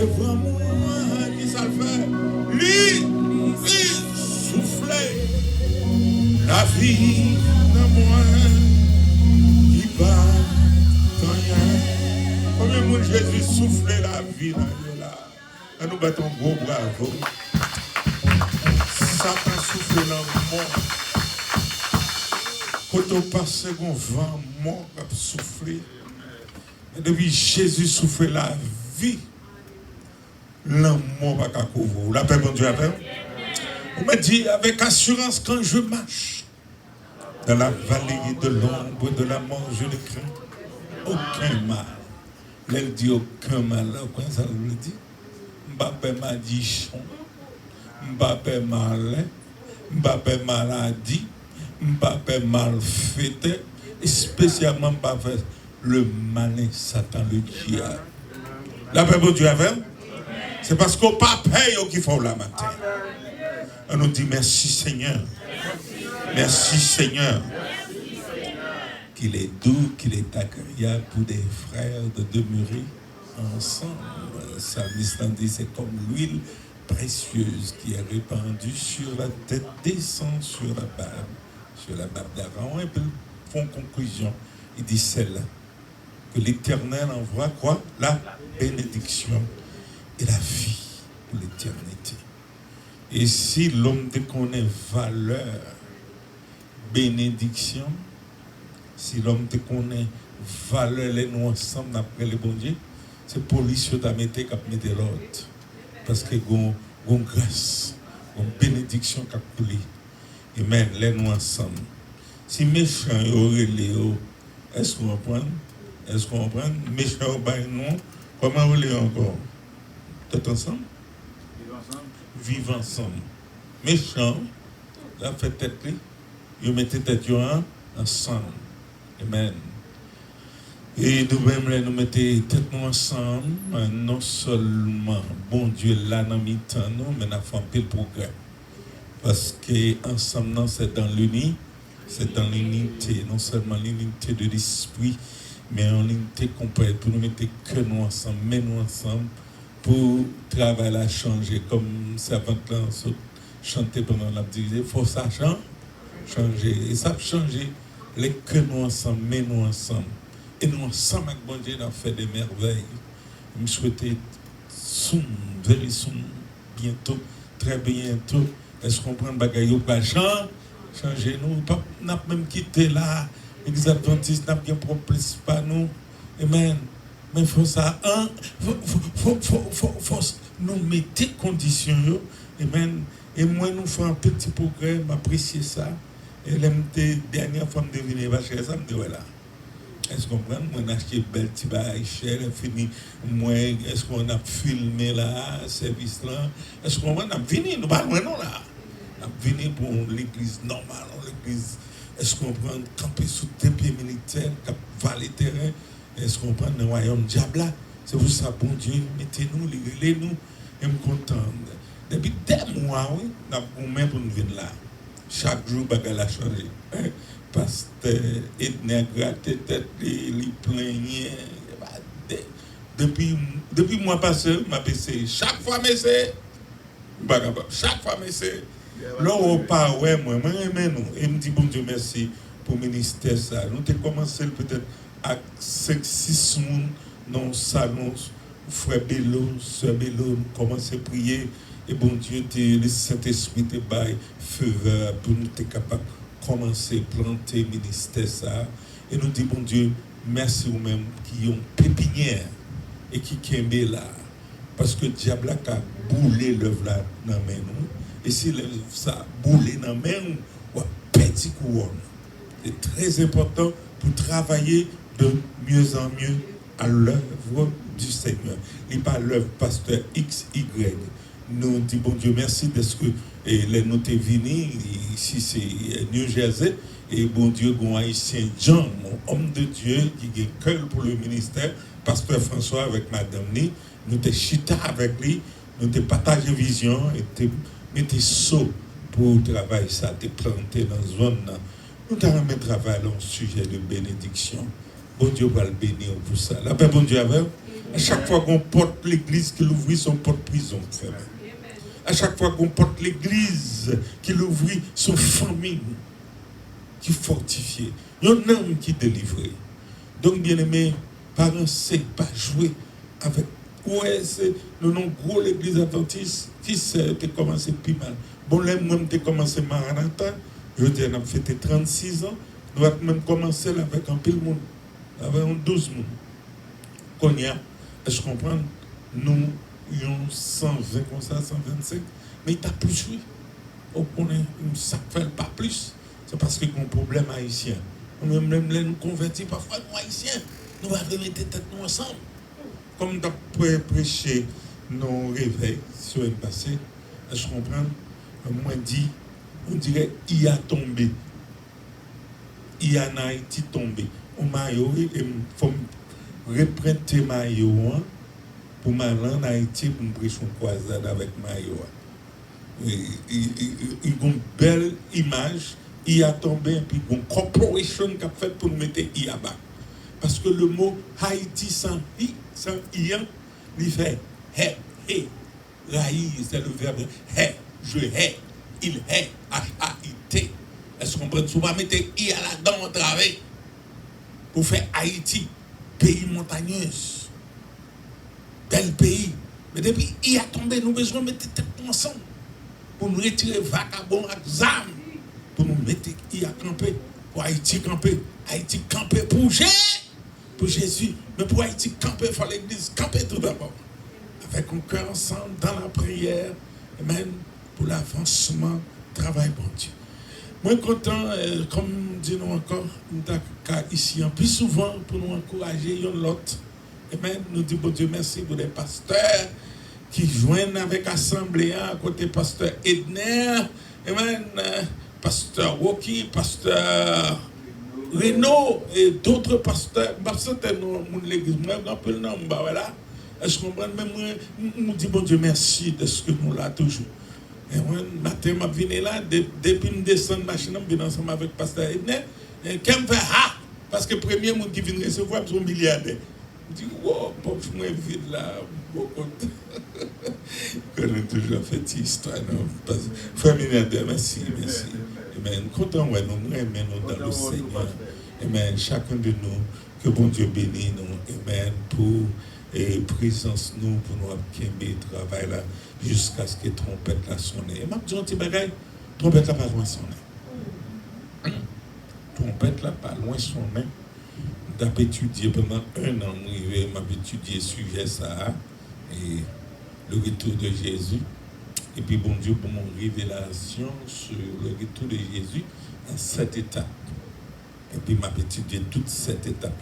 vraiment qui ça le fait. Lui souffler la vie dans moi qui bat quand rien. Combien de monde Jésus souffler la vie dans nous là? Et nous battons gros bravo. Satan souffle dans le monde. Quand on passe un vent mort qui souffler. Et depuis Jésus souffle la vie, l'amour va couvrir. La paix, mon Dieu, la paix. On me dit avec assurance quand je marche dans la vallée de l'ombre de la mort, je ne crains aucun mal. Elle dit aucun mal. Comment ça veut dire? Mbappé madichon, Mbappé malin, Mbappé maladie, Mbappé mal fêté, spécialement Mbappé le malin Satan, le diable. La paix, mon Dieu, avec. C'est parce qu'on pas paye qu'il faut la matin. On nous dit merci Seigneur. Merci Seigneur. Qu'il est doux, qu'il est agréable pour des frères de demeurer ensemble. Psalmiste dit c'est comme l'huile précieuse qui est répandue sur la tête, descend sur la barbe d'Aaron. Et puis font conclusion. Il dit celle-là. Que l'Éternel envoie quoi? La bénédiction et la vie pour l'éternité. Et si l'homme connaît valeur, bénédiction, si l'homme connaît valeur, les nous ensemble après le bon Dieu, c'est pour lui sur ta mettre qu'à mettre l'autre. Parce que gon grâce, gon bénédiction qu'a coulé. Amen, les nous ensemble. Si méchant aurait Léo, est-ce qu'on comprend? Est-ce qu'on comprend? Méchant non, comment vous voulez encore? Tout ensemble? Vivre ensemble. Méchant, là, fait tête, vous mettez tête ensemble. Amen. Et nous-mêmes, nous mettons tête nous ensemble, non seulement, bon Dieu, là, dans le temps, mais nous avons fait le progrès. Parce que ensemble, c'est dans l'unité, c'est dans l'unité, non seulement l'unité de l'esprit, mais en unité complète, pour nous mettre que nous ensemble, mais nous ensemble, pour travailler à changer, comme savant là, chanter pendant la disait, il faut ça changer, et ça changer, les que nous ensemble, mais nous ensemble, et nous ensemble avec bon Dieu, nous avons fait des merveilles. Je souhaitais very soon, bientôt, très bientôt, est-ce qu'on prend le bagage au pas changer, nous n'a même quitté là. Les adventistes n'ont bien propre pas nous. Amen. Mais il faut ça. Faut nous mettre des conditions. Amen. Et moi, nous faisons un petit progrès, m'apprécier ça. Et la dernière fois, je devine, parce que ça me dit, voilà. Est-ce qu'on prend? Moi, on a acheté belle petit bail cher, fini. Moi, est-ce qu'on a filmé là, service là? Est-ce qu'on a venu? Nous parlons non là. On a venu pour l'église normale, l'église. Est-ce qu'on prend camper sous des pieds militaires, cap valer terrain? Est-ce qu'on prend le royaume diable là? C'est pour ça, bon Dieu, mettez-nous, les-nous, et me contente. Depuis des mois, oui, nous avons même pour nous venir là. Chaque jour, bagarre a changé. Pasteur, Edner gratte tête, les plaignait. Depuis le mois passé, m'a passé. Chaque fois, mais c'est. Chaque fois, mais c'est. Là, on part, ouais, moi, nous. Et me dit, bon Dieu, merci pour le ministère. Ça. Nous avons commencé peut-être à 5-6 personnes dans le salon. Frère Bello, Sœur Bello, nous commençons à prier. Et bon Dieu, le Saint-Esprit te baille feu vert pour nous être capables de commencer à planter le ministère. Ça. Et nous disons, bon Dieu, merci vous-même qui ont pépinière et qui kembe là. Parce que le diable a boulé l'œuvre là dans la main. Et si ça a boulé dans la main, on a petit couronne. C'est très important pour travailler de mieux en mieux à l'œuvre du Seigneur. Et pas l'œuvre pasteur XY. Nous disons, bon Dieu, merci de ce que les nous sommes venus, ici c'est New Jersey, et bon Dieu, bon haïtien John, mon homme de Dieu, qui est cœur pour le ministère, pasteur François avec madame Ni, nous sommes chita avec lui, nous avons partagé vision, et nous avons saut pour travailler ça, te planter dans la zone. Nous avons travaillé dans le sujet de bénédiction. Bon Dieu va le bénir pour ça. La paix, bon Dieu avec. À chaque fois qu'on porte l'église qui l'ouvrit, son porte prison. À chaque fois qu'on porte l'église qui l'ouvrit, son famille qui fortifie. Il y a un homme qui délivre. Donc, bien aimé, parents, c'est pas jouer avec. Ouais, c'est le nom gros l'église adventiste qui s'est commencé plus mal. Bon, là, moi, j'ai commencé Maranatha. Je dis, on a fait 36 ans. Nous avons même commencé là avec un pile monde. Avec 12 monde. Qu'on y a, je comprends, nous avons 120 comme ça, 125. Mais il t'a plus, oui. On est, ça ne fait pas plus. C'est parce qu'il y a un problème haïtien. Même nous convertis parfois, nous haïtiens, nous avons mis tête nous ensemble. Comme d'après prêcher nos réveils sur le passé, je comprends, moi dit, on dirait il y a tombé. Il y a en Haïti tombé. Au maillot, il faut reprendre tes maillots pour m'aller en Haïti pour me prêcher une croisade avec maillot. Il y a une belle image. Il a tombé et puis une corporation qui a fait pour nous mettre Iaba. Parce que le mot Haïti sans I, il fait hé, hé. Raï, c'est le verbe hé, je hais, il hait, H-A-I-T. Est-ce qu'on peut souvent mettre I à la dent au travail pour faire Haïti, pays montagneux, bel pays. Mais depuis I a tombé, nous besoin de mettre tête ensemble pour nous retirer vagabond avec zam. Pour nous mettre à camper, pour Haïti camper pour Jésus, mais pour Haïti camper, il faut l'église camper tout d'abord. Avec un cœur ensemble, dans la prière, amen, pour l'avancement, travail bon Dieu. Moi, content, comme dit nous encore, ici, plus souvent, pour nous encourager, l'autre. Amen, nous disons, bon Dieu, merci pour les pasteurs qui joignent avec l'Assemblée, à côté pasteur Edner, amen. Pasteur Woki, pasteur Renaud et d'autres pasteurs. C'était l'église. Moi, je rappelle le nom. Voilà. Est-ce qu'on comprend? Même moi, nous disons, bon Dieu, merci de ce que nous l'avons toujours. Et moi, matin, je viens là, depuis que je descends de la machine, je viens ensemble avec pasteur Edner. Et quand je fais parce que le premier monde qui vient recevoir, c'est un milliardaire. Je dis, wow, pauvre, je suis vide là. On a toujours fait cette histoire. Frère milliardaire, merci. Amen. Content, ouais, nous aimons dans le Seigneur. Amen. Chacun de nous, que bon Dieu bénisse nous. Amen. Pour présence nous, pour nous abquémer, travail là, jusqu'à ce que trompette la sonne. Et m'a dit un petit bagage, trompette là pas loin sonne. Trompette là pas loin sonne. J'ai étudié pendant 1 an, m'a étudié sujet ça, et le retour de Jésus. Et puis, bon Dieu, pour mon révélation sur le retour de Jésus en 7 étapes. Et puis, m'a étudié toutes 7 étapes.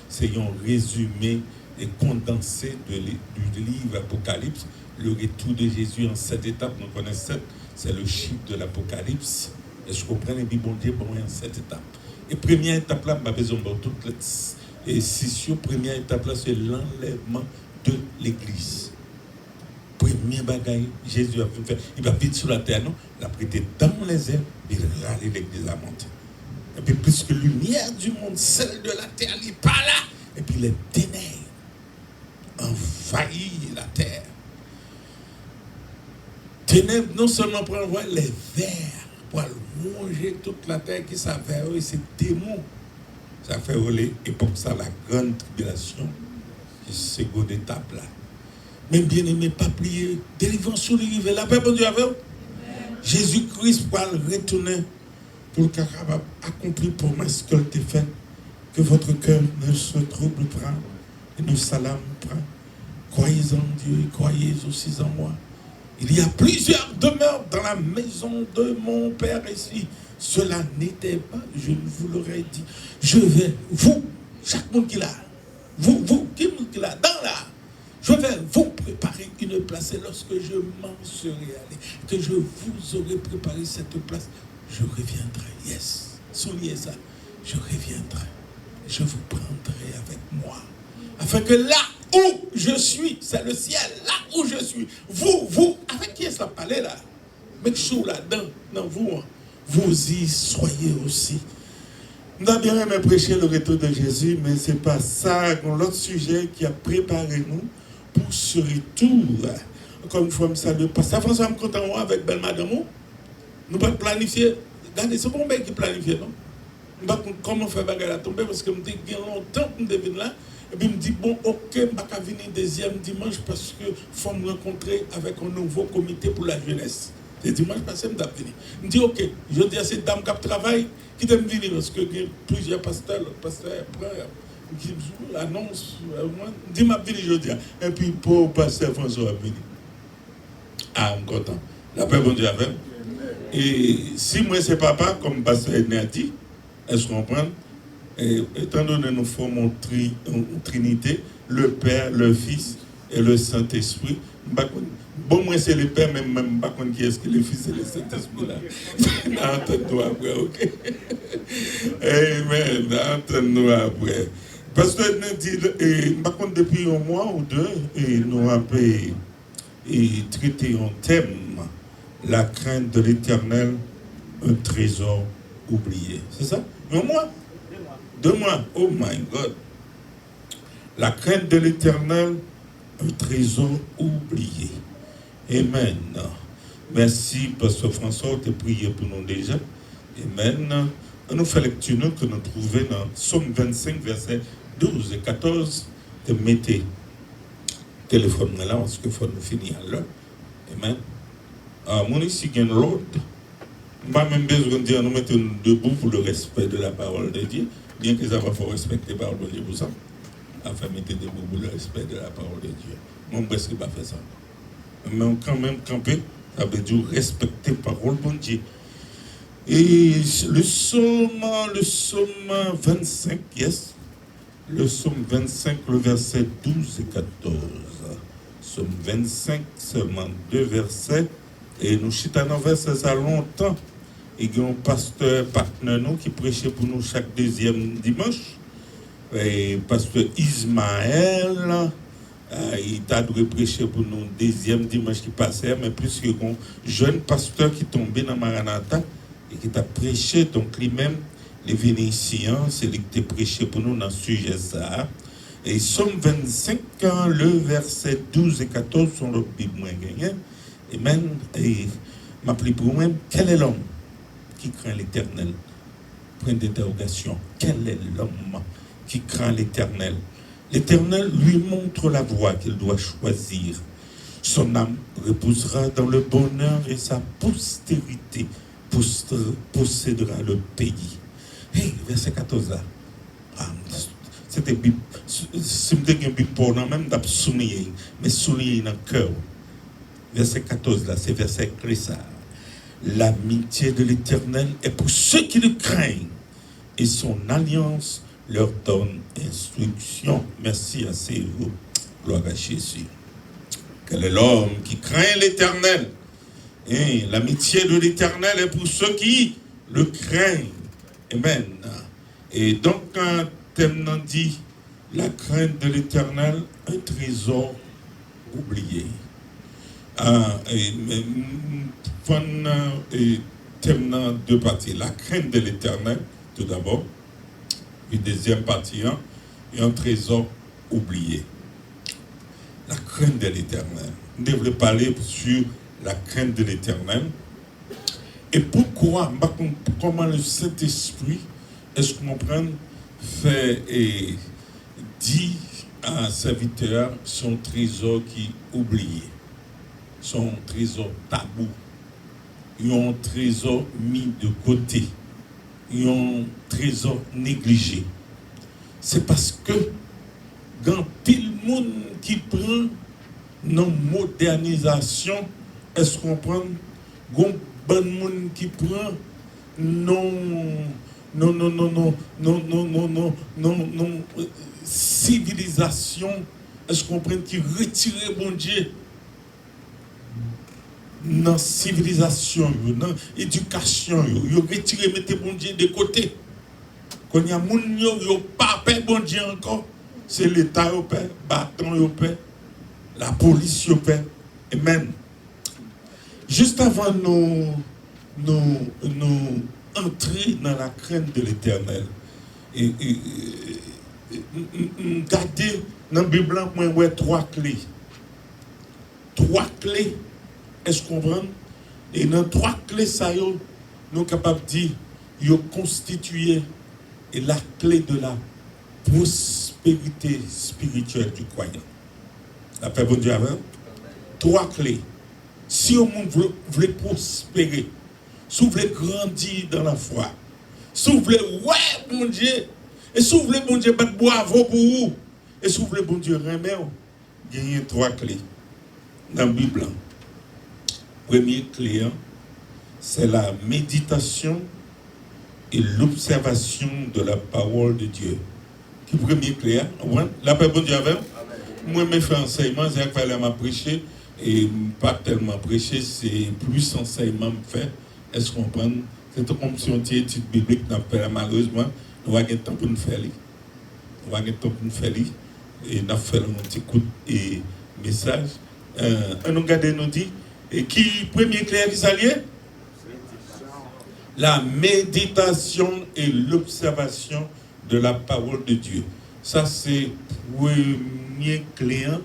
C'est un résumé et condensé du livre Apocalypse. Le retour de Jésus en 7 étapes. Nous connaissons 7, c'est le chiffre de l'Apocalypse. Et je comprends, et puis, bon Dieu, bon, en 7 étapes. Et première étape là, m'a besoin de toutes les 6. Première étape là, c'est l'enlèvement de l'église. Premier bagaille, Jésus a fait, il va vite sur la terre, non? Il a prêté dans les airs, il a râlé l'église à monter. Et puis, puisque la lumière du monde, celle de la terre, il n'est pas là. Et puis, les ténèbres envahissent la terre. Ténèbres, non seulement pour envoyer les vers, pour manger toute la terre qui s'avère, c'est démons. Ça fait l'époque, ça, la grande tribulation, qui c'est seconde étape là. Mais bien aimé, pas plier, délivrance sur les la paix, bon Dieu, avec vous. Jésus-Christ va retourner pour le capable accomplir promesse qu'elle t'a faite, que votre cœur ne se trouble pas et ne s'alarme pas. Croyez en Dieu et croyez aussi en moi. Il y a plusieurs demeures dans la maison de mon Père ici. Cela n'était pas, je vous l'aurais dit. Je vais, vous, chaque monde qui l'a, vous, qui l'a, dans là, je vais vous préparer une place. Et lorsque je m'en serai allé, que je vous aurai préparé cette place, je reviendrai. Yes, soulignez ça. Je reviendrai. Je vous prendrai avec moi. Afin que là où je suis, c'est le ciel, là où je suis. Vous, avec qui est-ce que parlé là? Mais je suis là-dedans, non, vous y soyez aussi. On a bien aimé prêcher le retour de Jésus, mais ce n'est pas ça. L'autre sujet qui a préparé nous pour ce retour. Encore une fois, je salue. Parce que François, je suis content avec belle madame. Nous ne pouvons pas planifier. Regardez, c'est bon qui planifie, non? Je ne sais pas comment faire bagarre à tomber parce que je me dis qu'il y a longtemps que je devine là. Et puis je me dis, bon, ok, je ne vais pas venir deuxième dimanche parce qu'il faut me rencontrer avec un nouveau comité pour la jeunesse. C'est dimanche passé, je vais venir. Je me dis, ok, je dis à cette dame qui travaille, qui doit venir parce que plusieurs pasteurs, qui l'annonce, je dis, je vais venir, je dis. Et puis pour pasteur François va venir. Ah, je suis content. La paix, bon Dieu, avec. Et si moi c'est papa, comme pasteur Edna a dit, est-ce qu'on comprend? Étant donné que nous formons une trinité, le Père, le Fils et le Saint-Esprit. Bon, moi c'est le Père, même pas qui est-ce que le Fils et le Saint-Esprit là. Entends-nous après, ok? Amen, entends-nous après. Parce que nous dit, par contre, depuis un mois ou deux, nous avons traité un thème, la crainte de l'Éternel, un trésor oublié. C'est ça? Un mois? 2 mois. Oh my God. La crainte de l'Éternel, un trésor oublié. Amen. Merci, Pasteur François, tu as prié pour nous déjà. Amen. On nous fait lecture que nous trouvons dans Somme 25, versets 12 et 14. Tu mettez téléphone là, parce qu'il faut nous finir là. Amen. Mon ici, il y a l'autre. Pas même besoin de dire nous mettons debout pour le respect de la parole de Dieu. Bien que ça va faut respecter la parole de Dieu pour ça. Enfin, mettez debout pour le respect de la parole de Dieu. Mon presque pas fait ça. Mais on quand même camper, ça veut dire respecter la parole de Dieu. Et le psaume 25, yes. Le psaume 25, le verset 12 et 14. Psaume 25, seulement 2 versets. Et nous chitons dans verset ça longtemps. Et il y a un pasteur partenaire nous qui prêchait pour nous chaque deuxième dimanche. Et pasteur Ismaël, il a dû prêcher pour nous deuxième dimanche qui passait, mais plus que un jeune pasteur qui tombait dans Maranatha et qui a prêché, donc lui-même, les Vénitiens, c'est lui qui a prêché pour nous dans ce sujet ça. Et Somme 25, le verset 12 et 14 sont le Bible moins gagné. Et même, m'a pris pour moi, quel est l'homme qui craint l'Éternel? Point d'interrogation. Quel est l'homme qui craint l'Éternel? L'Éternel lui montre la voie qu'il doit choisir. Son âme reposera dans le bonheur et sa postérité possédera le pays. Hey, verset 14 là. C'était si je me dis pour nous même d'absouligner, mais souligner dans le cœur. Verset 14 là, c'est verset clé ça. L'amitié de l'Éternel est pour ceux qui le craignent et son alliance leur donne instruction. Merci à vous. Gloire à Jésus. Quel est l'homme qui craint l'Éternel? Et l'amitié de l'Éternel est pour ceux qui le craignent. Amen. Et donc, un thème nous dit la crainte de l'Éternel, un trésor oublié. Thème dans 2 parties. La crainte de l'Éternel, tout d'abord. Et deuxième partie, et un trésor oublié. La crainte de l'Éternel. On devrait parler sur la crainte de l'Éternel. Et pourquoi, comment le Saint-Esprit, est-ce qu'on comprend, fait et dit à un serviteur son trésor qui est oublié, son trésor tabou, un trésor mis de côté, un trésor négligé. C'est parce que quand pile monde qui prend nos modernisation, est-ce qu'on prend bon monde qui prend non civilisation, est-ce qu'on prend qui retire bon Dieu dans la civilisation, dans l'éducation, ils retirent, mettez bon Dieu de côté. Quand il y a des gens qui n'ont pas peur bon Dieu encore, c'est l'État qui peur, bâton qui peur, la police qui peur. Amen. Juste avant nous entrer dans la crainte de l'Éternel, Regardez dans la Bible, moi, ouais, trois clés. Trois clés. Est-ce qu'on comprend? Et dans trois clés, ça, nous sommes capables de dire, ils ont constitué la clé de la prospérité spirituelle du croyant. La paix, bon Dieu, avant. Trois clés. Si on veut prospérer, si vous voulez grandir dans la foi, si vous voulez, ouais, bon Dieu, et si vous voulez, bon Dieu, battre bravo pour vous, et si vous voulez, bon Dieu, remettre, il y a trois clés dans la Bible. Première clé, c'est la méditation et l'observation de la parole de Dieu. Qui est premier clé? La paix, bon Dieu, avec. Moi, je fais enseignement, c'est qu'il fallait m'apprêcher. Et pas tellement prêcher, c'est plus enseignement fait. Est-ce qu'on comprend? C'est comme si on était étude biblique, malheureusement, nous avons temps pour nous faire. Nous avons temps pour nous faire. Et nous avons fait un petit coup de message. On nous regarde nous dit, et qui premier clair qui s'allie? La méditation et l'observation de la parole de Dieu. Ça, c'est premier client.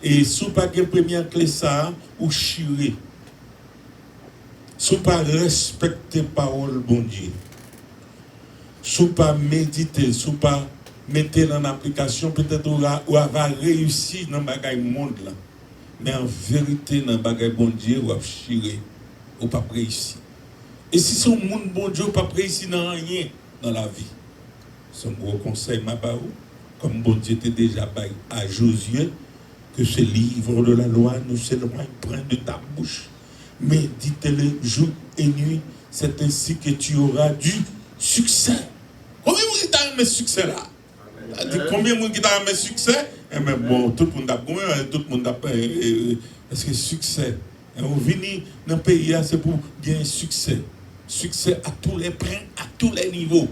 Et si vous n'avez pas de première clé, ça, ou chiré. Si vous n'avez pas respecté la parole, bon Dieu. Si vous n'avez pas médité, si vous n'avez pas mettre en application, peut-être vous avez réussi dans le bagage monde là. Mais en vérité, dans le bagage bon Dieu, vous avez chiré. Vous n'avez pas réussi. Et si c'est un monde bon Dieu, vous n'avez pas réussi dans rien dans la vie. C'est un gros conseil, ma parole. Comme bon Dieu était déjà à Josué. Que ce livre de la loi nous s'éloigne point de ta bouche. Médite-le jour et nuit. C'est ainsi que tu auras du succès. Combien de gens qui ont un succès là? Combien de gens qui ont un succès? Eh bien, bon, tout le monde a gagné, tout le monde a payé. Parce que succès, on vient dans le pays, c'est pour gagner succès. Succès à tous les points, à tous les niveaux.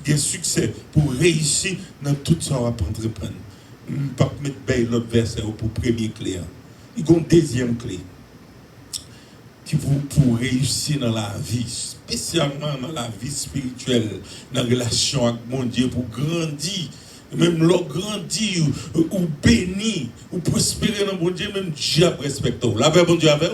Gagner succès pour réussir dans tout ça, on va entreprendre. Je ne vais pas mettre l'autre verset pour premier clé. Il y a une deuxième clé qui pour réussir dans la vie, spécialement dans la vie spirituelle, dans la relation avec mon Dieu, pour grandir, même leur grandir, ou bénir, ou prospérer dans mon Dieu, même Dieu respecte. La paix, bon Dieu, avec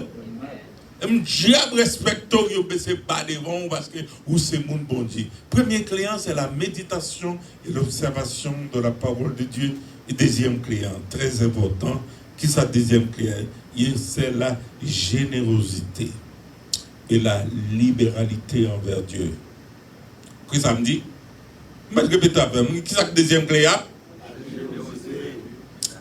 même Dieu respecte, vous ne pas devant parce que vous c'est mon bon Dieu. Premier client, c'est la méditation et l'observation de la parole de Dieu. Et deuxième client, très important, qui est sa deuxième client? C'est la générosité et la libéralité envers Dieu. Qu'est-ce que ça me dit? Je vais répéter avec moi. Qui est sa deuxième client?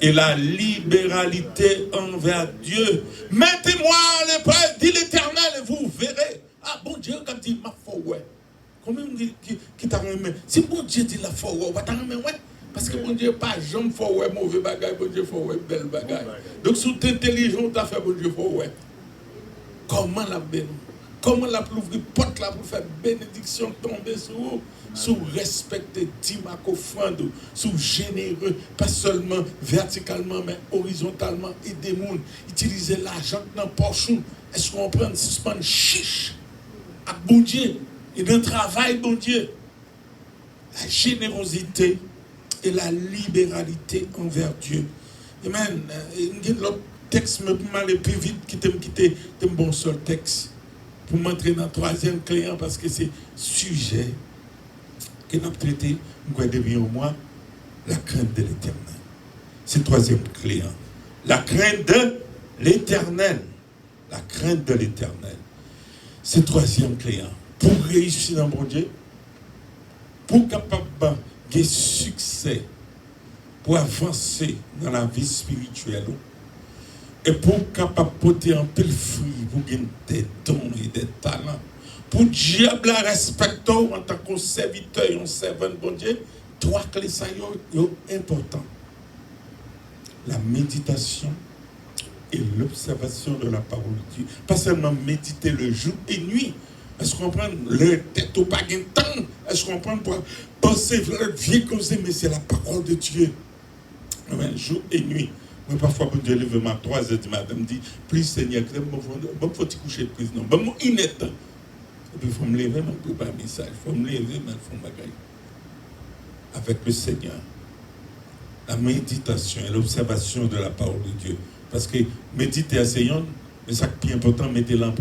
Et la libéralité envers Dieu. Mettez-moi l'épreuve, dit l'Éternel, et vous verrez. Ah, bon Dieu, quand il m'a fait, ouais. Combien qui t'a remis? Si bon Dieu dit la foi, ouais, t'as remis, ouais. Parce que bon Dieu, pas jamais faut ouais mauvais bagage, bon Dieu faut ouais belle bagage. Donc si tu es intelligent, tu as fait bon Dieu faut ouais. Comment la bénir? Comment la ouvrir porte là pour faire bénédiction tomber sur vous? Sous respecter, dimak offrande, sous généreux, pas seulement verticalement, mais horizontalement, et des mondes. Utiliser l'argent dans le poche. Est-ce qu'on prend suspendre chiche à bon Dieu et dans le travail, bon Dieu? La générosité et la libéralité envers Dieu. Amen. L'autre texte me aller plus vite qui t'aime quitter un bon seul texte pour m'entrer dans le troisième client parce que c'est sujet que nous avons traité, nous devons au moins la crainte de l'Éternel. C'est le troisième client. La crainte de l'Éternel. La crainte de l'Éternel. C'est le troisième client. Pour réussir dans mon Dieu, pour capable de succès, pour avancer dans la vie spirituelle, et pour capable de porter un tel fruit, pour gagner des dons et des talents, pour diable respecter en tant que serviteur et un servant de bon Dieu, trois clés sont importantes. La méditation et l'observation de la parole de Dieu. Pas seulement méditer le jour et nuit. Est-ce qu'on prend le tête au pas de temps? Est-ce qu'on prend pour penser le vieux causer, mais c'est la parole de Dieu. Amen. Jour et nuit. Moi, parfois, pour Dieu lever à 3h du matin, me dit, plus Seigneur, il faut te coucher plus. Non, il est temps. Et puis, il faut me lever, mais pour pas un message. Il faut me lever, mais il faut me bagaille. avec le Seigneur. La méditation et l'observation de la parole de Dieu. Parce que méditer à Seigneur, mais ça qui est important, mettez-le en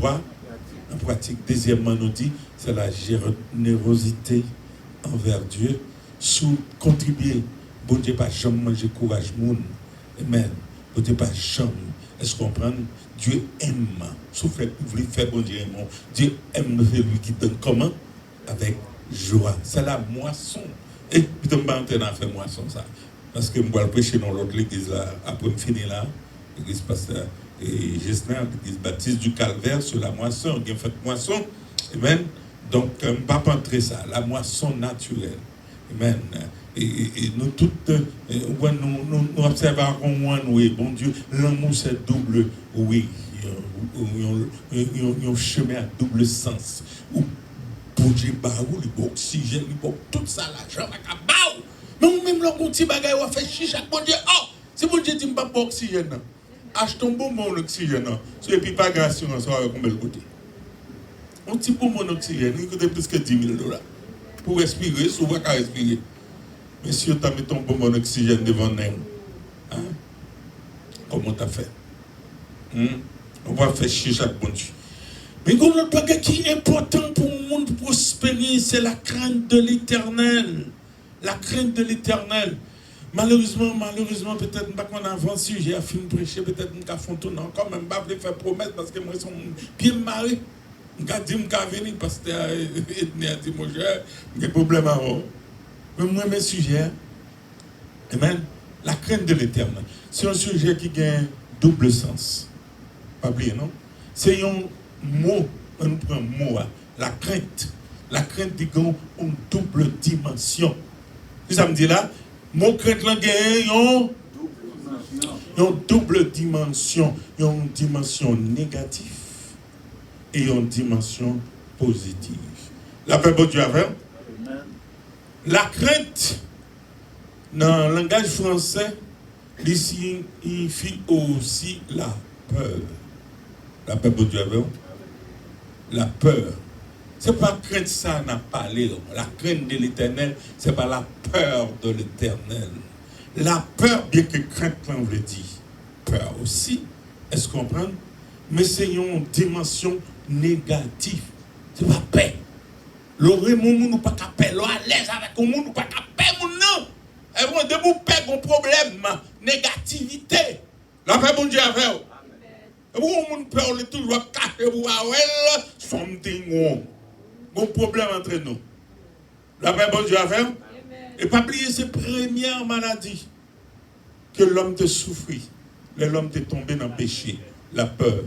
pratique. Deuxièmement, nous dit, c'est la générosité envers Dieu. Sous contribuer, bon Dieu pas jamais manger courage moun. Amen. Bon Dieu pas jamais. Est-ce qu'on comprend? Dieu aime. Sauf que vous voulez faire bon Dieu aime. Dieu aime celui qui donne comment? Avec joie. C'est la moisson. Et puis on va entrer dans faire moisson ça. Parce que je vais prêcher dans l'autre église là, après me finir là, l'église pasteur et Gesner, l'église baptiste du Calvaire sur la moisson, on a fait moisson. Amen. Donc, je ne vais pas entrer ça, la moisson naturelle. Amen. Et nous toutes, nous observons, oui, bon Dieu, l'amour c'est double, oui, il y a un chemin à double sens. Ou pour Dieu, l'oxygène, tout ça, l'argent, mais même là, quand tu bagaille, on fait chicha, bon Dieu, oh, si bon Dieu dit, je ne pas oxygène, achète un bon oxygène, et puis pas grâce, on va combien le côté. Un petit bon oxygène, il coûte plus que $10,000. Pour respirer, souvent qu'à respirer. Mais si tu as mis ton bon oxygène devant nous, hein? Comment tu as fait? On va faire chicha, bon Dieu. Mais comme le bagage qui est important pour le monde prospérer, c'est la crainte de l'Éternel. La crainte de l'Éternel. Malheureusement, peut-être pas qu'on avance sujet à fin de prêcher, peut-être qu'on a fait tout, non, quand même, pas faire promesse parce que moi, ils sont bien mariés. Je vais dire que je vais venir parce que je a dit, mon cher, il y a des problèmes à vous. Mais moi, mes sujets, amen, la crainte de l'Éternel, c'est un sujet qui a un double sens. Pas oublier, non? C'est un mot, on prend un mot, la crainte. La crainte dit qu'on a une double dimension. Ça me dit là, mon crainte là gagne une double dimension, une dimension négative et une dimension positive. La paix de Dieu avec. La crainte dans le langage français ici il signifie aussi la peur. La paix de Dieu avec. La peur. Ce n'est pas crainte ça n'a parlé. La crainte de l'Éternel, ce n'est pas la peur de l'Éternel. La peur, bien que crainte, on veut dire peur aussi. Est-ce qu'on comprend? Mais c'est une dimension négative. Ce n'est pas paix. Le monde n'est pas capable, à l'aise avec le monde, n'est pas capable, non. Et vous, de vous paix, un problème, négativité. La paix, bon Dieu, avec vous. Vous, on peut toujours cacher, vous, something wrong. Bon problème entre nous. La paix, bon Dieu, à faire. Et pas oublier ces premières maladies que l'homme te souffrit. L'homme t'est tombé dans le péché. La peur.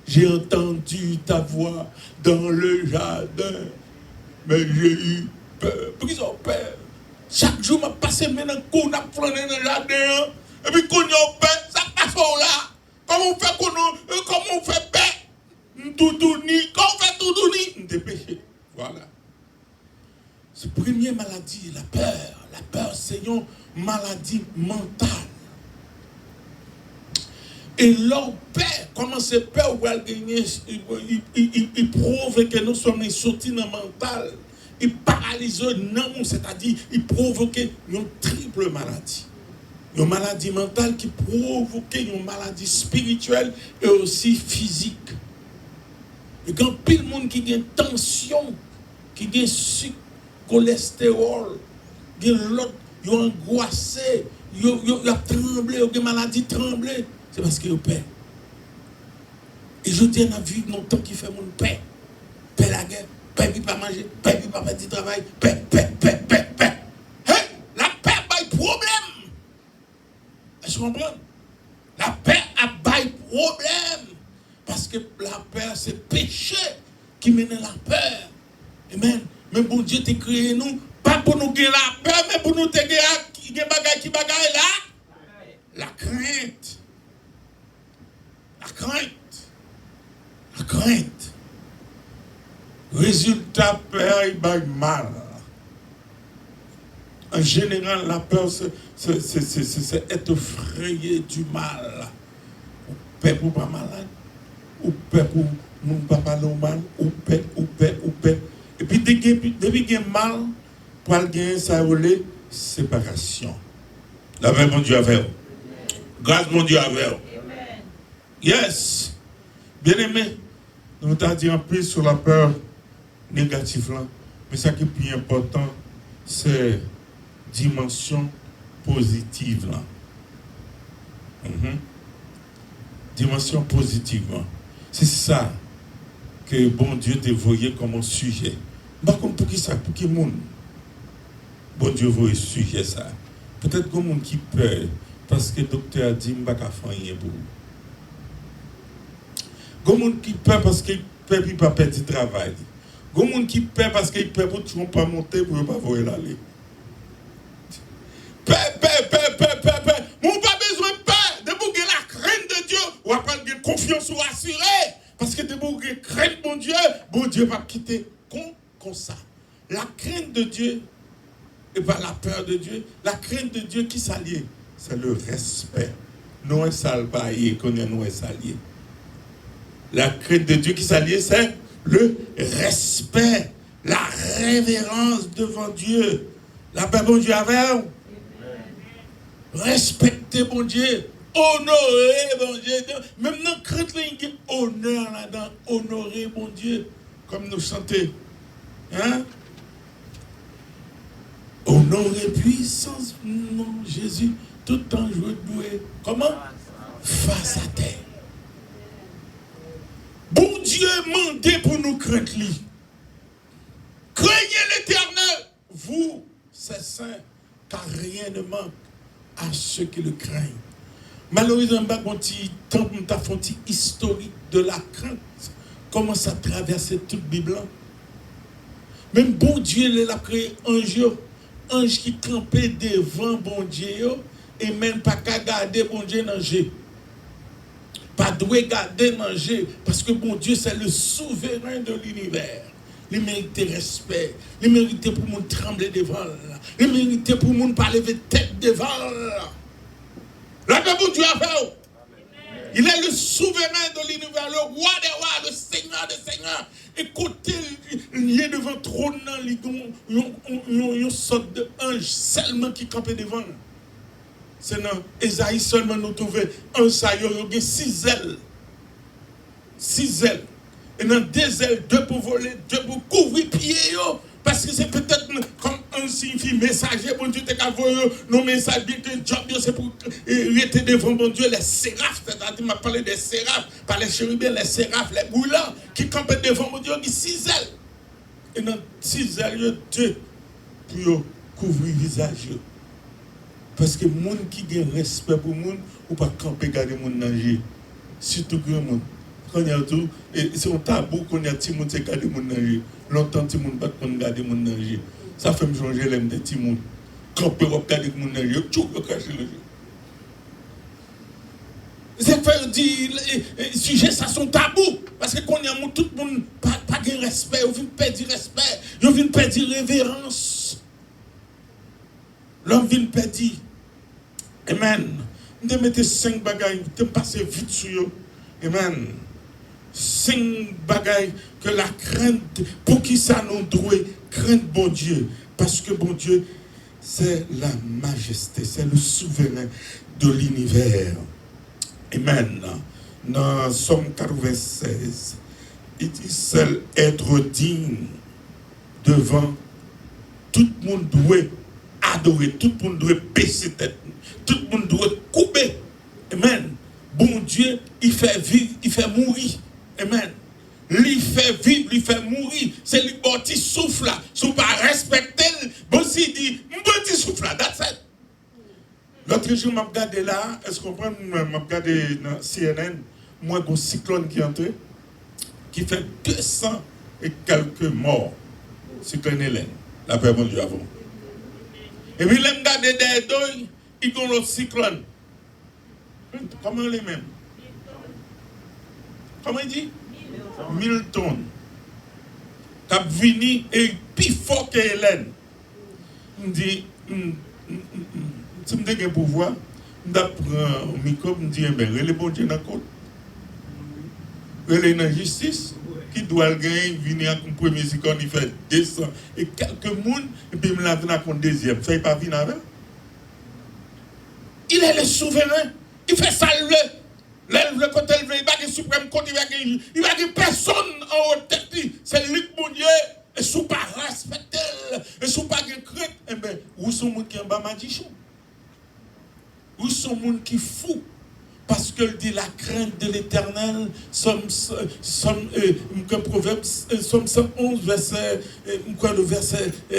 J'ai entendu ta voix dans le jardin, mais j'ai eu peur. Prise en peur. Chaque jour, je passe maintenant qu'on a flâné dans le jardin. Et puis qu'on a peur, ça passe là. Comment on fait paix? Toutouni, quand on fait toutouni, on est péché. Voilà. C'est la première maladie, la peur. La peur, c'est une maladie mentale. Et leur peur, comment c'est peur, il prouve que nous sommes sortis dans le mental. Il paralyse non, c'est-à-dire il provoque une triple maladie. Une maladie mentale qui provoque une maladie spirituelle et aussi physique. Et quand pile monde qui a une tension, qui a sucre, cholestérol, qui a l'autre, il a angoissé, il a tremblé, il a une maladie tremblée, c'est parce qu'il a peur. Et je dis, on a vu longtemps qui fait mon paix. Paix la guerre, paix qui pas manger, paix qui pas faire du travail, paix. Hein? La paix a un problème. Est-ce que vous comprenez? La paix a un problème. Parce que la peur, c'est péché qui mène la peur. Amen. Mais bon Dieu t'a créé nous, pas pour nous gagner la peur, mais pour nous te gagner qui bagaille là. La crainte. La crainte. Résultat, peur, il va mal. En général, la peur, c'est être frayé du mal. Peur pour pas malade. Ou peur pour mon papa normal, ou peur. Et puis, depuis qu'il y a mal, pour le gagner, ça relève séparation. La paix, mon Dieu, avec vous. Grâce, mon Dieu, avec vous. Yes. Bien aimé, nous t'avons dit un peu sur la peur négative là. Mais ce qui est plus important, c'est dimension positive là. Dimension positive. C'est ça que bon Dieu t'a voyé comme un sujet. Par contre, pour qui ça? Pour qui monde? Bon Dieu voit un sujet ça. Peut-être que monde qui peur parce que le docteur a dit qu'il ne va pas faire rien pour vous. Il y a des gens qui peur parce qu'ils peur pour ne pas perdre du travail. Il y a des gens qui peur parce qu'ils peur pour ne pas monter pour ne pas voir l'aller. Peur. Mon pas besoin de peur. De vous la crainte de Dieu. Ou après de confiance ou assuré. Parce que de vous crainte mon Dieu va quitter comme ça. La crainte de Dieu et pas la peur de Dieu. La crainte de Dieu qui s'allie, c'est le respect. Nous est salvaillé, qu'on est nous est sallié. La crainte de Dieu qui s'allie, c'est le respect, la révérence devant Dieu. La paix, bon Dieu, avec vous. Respectez, bon Dieu. Honorer, bon Dieu. Même dans la crainte, il y a honneur là-dedans. Honorer, bon Dieu. Comme nous chantons. Hein? Honorer puissance, non, Jésus. Tout le temps, je veux douer. Comment? Face à terre. Bon Dieu mandé pour nous craindre lui. Craignez l'Éternel, vous, c'est saint, car rien ne manque à ceux qui le craignent. Malheureusement, un petit temps, un petit historique de la crainte, comment ça traverse toute la Bible. Même bon Dieu, il a créé un jour, ange qui campait devant bon Dieu, et même pas qu'à garder bon Dieu dans le jeu. Pas doué garder manger parce que bon Dieu c'est le souverain de l'univers. Il mérite respect, il mérite pour nous trembler devant, il mérite pour nous pas lever tête devant. La paix bon Dieu a fait. Il est le souverain de l'univers, le roi des rois, le seigneur des seigneurs. Écoutez, il est devant le trône, il y a une sorte d'ange seulement qui campait devant. C'est dans Esaïe seulement nous trouvons un saillot, il y a 6 ailes. 6 ailes. Et dans 2 ailes, 2 pour voler, 2 pour couvrir pieds. Parce que c'est peut-être comme un signifie messager, bon Dieu, t'es envoyé nos messages, bien que job, c'est pour rester devant bon Dieu, les séraphes, c'est-à-dire, m'a parlé des séraphes, pas les chérubins, les séraphes, les brûlants, qui campaient devant mon Dieu, il y a 6 ailes. Et dans 6 ailes, il y a 2 pour couvrir le visage. Parce que les gens qui ont respect pour les gens, ou pas camper garder les gens nager. Surtout que les gens, quand il y a tout, c'est un tabou qu'on a des gens qui garder les gens nager. Longtemps, les gens ne peuvent pas garder les gens nager. Ça fait me changer l'aime des gens. Camper ou garder les gens nager, tout le cacher le jeu. C'est faire dire, le sujet, ça sont tabous. Parce que quand il y a tout le monde pas de respect, ils viennent perdre respect, ils viennent perdre révérence. L'homme vient perdre. Amen. Je mettre 5 bagailles, je passe vite sur eux. Amen. 5 bagailles que la crainte, pour qui ça nous doit craindre bon Dieu. Parce que bon Dieu, c'est la majesté, c'est le souverain de l'univers. Amen. Dans Somme 96, il dit seul être digne devant tout le monde doit adorer, tout le monde doit baisser tête. Tout le monde doit couper. Amen. Bon Dieu, il fait vivre, il fait mourir. Amen. Il fait vivre, il fait mourir. C'est le petit souffle là. Si vous ne respectez, bon si dit, petit souffle là, that's it. L'autre jour, je regardé là, est-ce qu'on comprend, je regardé dans CNN, moi, un cyclone qui est entré, qui fait 200 et quelques morts. Cyclone Hélène. La paix, bon Dieu, avant. Et puis, je regarde derrière d'eux, il y a l'autre cyclone. Comment les mêmes? Comment il dit? 1000 tonnes. T'as venu et plus fort que Hélène. Je dis, si je me pouvoir, je prends un micro, je me dis, ben, relais bon Dieu dans le côte. Relais dans la justice. qui doit gagner, venir avec un premier cycle, il fait 200 et quelques monde, et puis il l'a avec un deuxième. Ça, il pas venir avec. Il est le souverain. Il fait ça le côté élevé. Il va avoir suprême côté, il va avoir personne en haut de tête. C'est lui qui bon Dieu. Et si vous pas respecter, et si vous pas crainte, eh bien, où sont les gens qui sont bas magicien? Où sont les gens qui fou? Parce que dit la crainte de l'Éternel, Somme 111, verset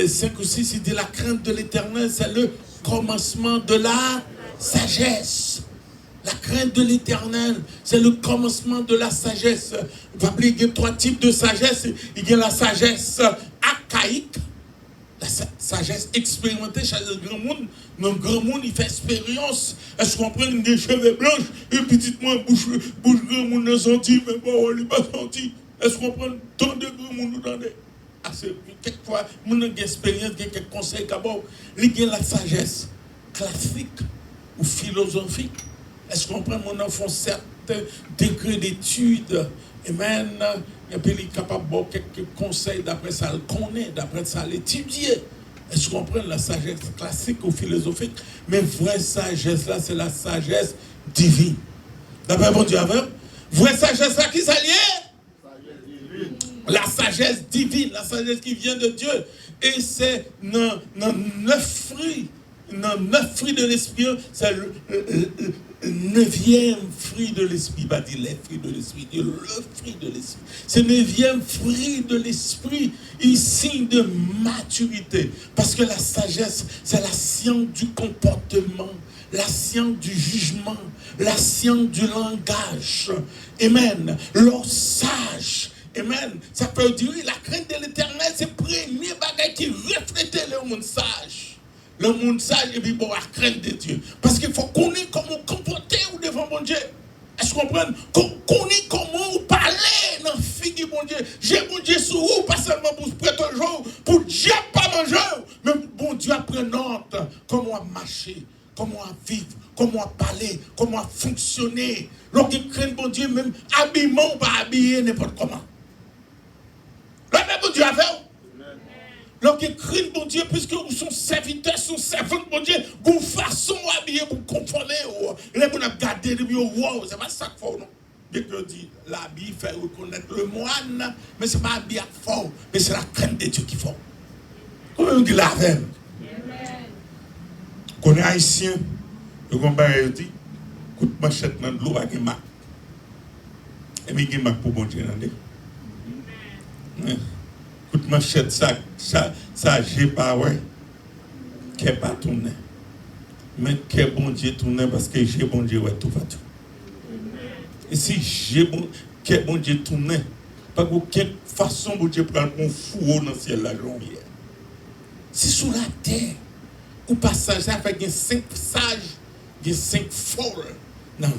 5 ou 6, il dit la crainte de l'Éternel, c'est le commencement de la sagesse. La crainte de l'Éternel, c'est le commencement de la sagesse. Vous voyez, il y a 3 types de sagesse. Il y a la sagesse archaïque, la sagesse expérimentée chez le grand monde. Le grand monde, il fait expérience. Est-ce qu'on prend des cheveux blancs et petitement bouche grand monde n'a senti, mais bon, on n'a pas senti. Est-ce qu'on prend tant de grand monde dans des. Quelquefois, on a une expérience, quelques conseils d'abord. Il y a la sagesse classique ou philosophique. Est-ce qu'on prend mon enfant certain degré d'études, amen, et puis il est capable de quelques conseils d'après ça, le connaît, d'après ça, l'étudier. Est-ce qu'on prend la sagesse classique ou philosophique? Mais vraie sagesse là, c'est la sagesse divine. D'après mon Dieu, avec vraie sagesse là, qui s'allie? La sagesse divine, la sagesse qui vient de Dieu. Et c'est dans 9 fruits. Dans 9 fruits de l'esprit, c'est le 9e fruit de l'esprit. Pas dire les fruits de l'esprit, dire le fruit de l'esprit. C'est le 9e fruit de l'esprit, il signe de maturité. Parce que la sagesse, c'est la science du comportement, la science du jugement, la science du langage. Amen. L'homme sage. Amen. Ça peut dire la crainte de l'Éternel, c'est le premier bagage qui reflète le monde sage. Le monde sage et puis bon, la crainte de Dieu. Parce qu'il faut connaître comment comporter devant mon Dieu. Est-ce qu'on comprend? Connaître comment parler dans la figure de mon Dieu. J'ai mon Dieu sur vous, pas seulement pour se prêter un jour, pour Dieu pas manger, mais bon Dieu apprend note comment marcher, comment vivre, comment parler, comment fonctionner. Lorsqu'il craint mon Dieu, même habillement ou pas habillé, n'importe comment. Là, même bon Dieu a fait. Lorsqu'il crie mon Dieu, puisque vous sont serviteurs, sont servants de mon Dieu, vous façon habillée pour conformer. Les gens ont gardé le mieux, wow, c'est pas ça qu'il faut, non? Dès que je dis, l'habit fait reconnaître le moine, mais ce n'est pas habillé fort, mais c'est la crainte de Dieu qu'il faut. Comment on dit la reine? Qu'on est haïtien, le combat dit, coup de manchette dans l'eau avec un mac. Et mais il y a un mac pour bon Dieu, coup de manchette, ça, j'ai pas, ouais, qui n'est pas tourné. Mais qui bon Dieu tourné parce que j'ai bon Dieu, ouais, tout va tout. Et si j'ai bon Dieu tourné, pas de quelle façon bon Dieu prend un fourreau dans le ciel la journée. C'est sous la terre. Ou passage, ça fait 5 sages, 5 folles dans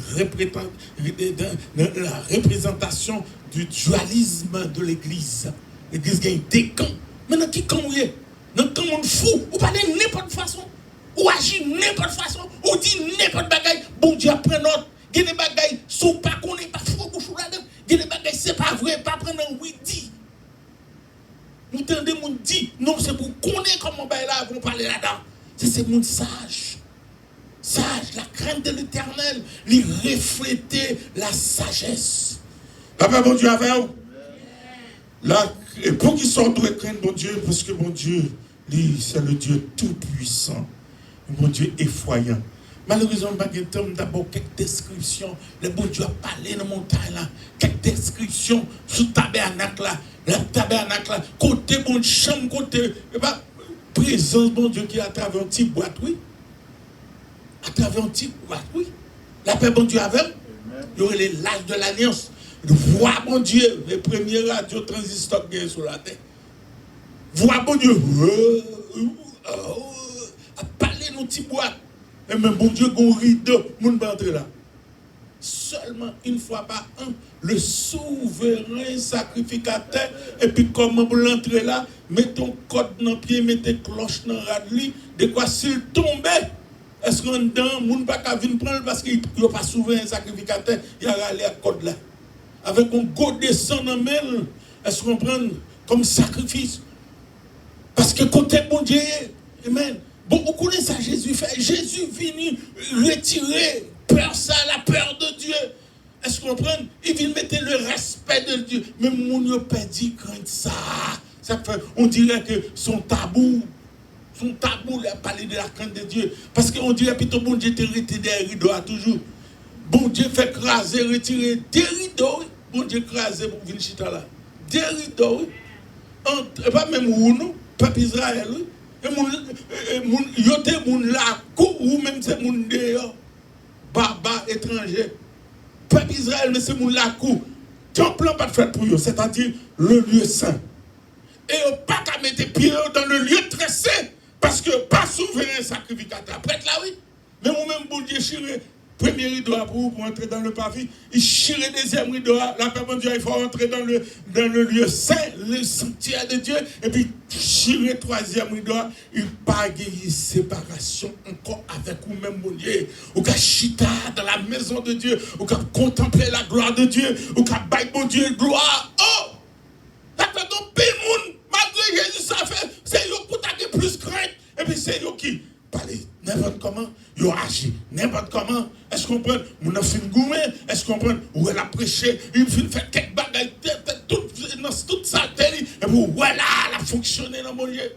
la représentation du dualisme de l'Église. L'Église gagne des camps. Maintenant, qui camp vous est? Dans le camp, on fou. Ou parlez n'importe façon. Ou agir n'importe façon. Ou dit n'importe bagaille. Bon Dieu, après notre. Il y a des bagailles, sous pas qu'on n'est pas fou, bouchou là-dedans. Il y a des bagailles, c'est pas vrai, pas prendre un oui dit. Nous entendez, mon dit. Non, c'est pour connaître comment là vont parler là-dedans. C'est mon sage. Sage, la crainte de l'Éternel, lui refléter la sagesse. Papa, bon Dieu, avec vous. Là, et pour qu'ils sortent de craindre mon Dieu, parce que mon Dieu, lui, c'est le Dieu tout-puissant. Mon Dieu effrayant. Malheureusement, il y a d'abord quelques descriptions. Le bon Dieu a parlé dans la montagne là. Quelques descriptions sous le tabernacle là. Le tabernacle là. Côté bon chambre, côté. Présence, bon Dieu, qui est à travers un petit boîte, oui. À travers un petit boîte, oui. La paix, bon Dieu, avec. Il y aurait les l'âge de l'alliance. Voix, bon Dieu, les premiers radios transistors qui sont sur la terre. Voix, bon Dieu, à parler dans petit boîte. Et même bon Dieu, qu'on rideau, moun va entrer là. Seulement une fois par an, le souverain sacrificateur, et puis comment vous l'entrez là, mettez ton code dans le pied, mettez cloche dans le radli, de quoi s'il tombait, est-ce qu'on dedans, moun pas qu'à venir prendre parce qu'il n'y a pas souverain sacrificateur, il y a râlé à code là. Avec un go descend dans main, Est-ce qu'on prend comme sacrifice? Parce que côté bon Dieu, amen. Bon, vous connaissez ça, Jésus fait. Jésus venu retirer peur, ça, la peur de Dieu. Est-ce qu'on comprend? Il vient mettre le respect de Dieu. Même mon ne pas dit crainte ça. Ça fait, on dirait que son tabou, il a parlé de la crainte de Dieu. Parce qu'on dirait plutôt bon Dieu te retire des rideaux toujours. Bon Dieu fait craser, retirer des rideaux. Bon Dieu craser pour venir chita là. Des rideaux. Pas même nous, peuple Israël. Yote moun la kou ou même c'est moun dehors. Baba étranger. Peuple Israël, mais c'est moun la kou. Temple pas de fait pour eux, c'est-à-dire le lieu saint. Et pas qu'à mettre pied dans le lieu très saint. Parce que pas souverain sacrificateur. Prête là, oui. Mais moi-même, bon Dieu, chiré. Premier rideau pour entrer dans le parvis. Il chire deuxième rideau. La personne dit il faut entrer dans le lieu saint, le sanctuaire de Dieu. Et puis chire troisième rideau. Il pas de séparation encore avec vous-même, mon Dieu. Ou qu'à chita dans la maison de Dieu. Ou qu'à contempler la gloire de Dieu. Ou qu'à bailler mon Dieu gloire. Oh! La personne paye malgré Jésus, ça fait. C'est eux qui ont plus crainte. Et puis c'est eux qui parlent n'importe comment. Ils ont agi n'importe comment. Est-ce qu'on prend? Mon a fait gourmet. Est-ce qu'on prend? Où elle a prêché? Il fait quelques bagages. Tout ça. Et puis voilà, elle a fonctionné dans mon Dieu.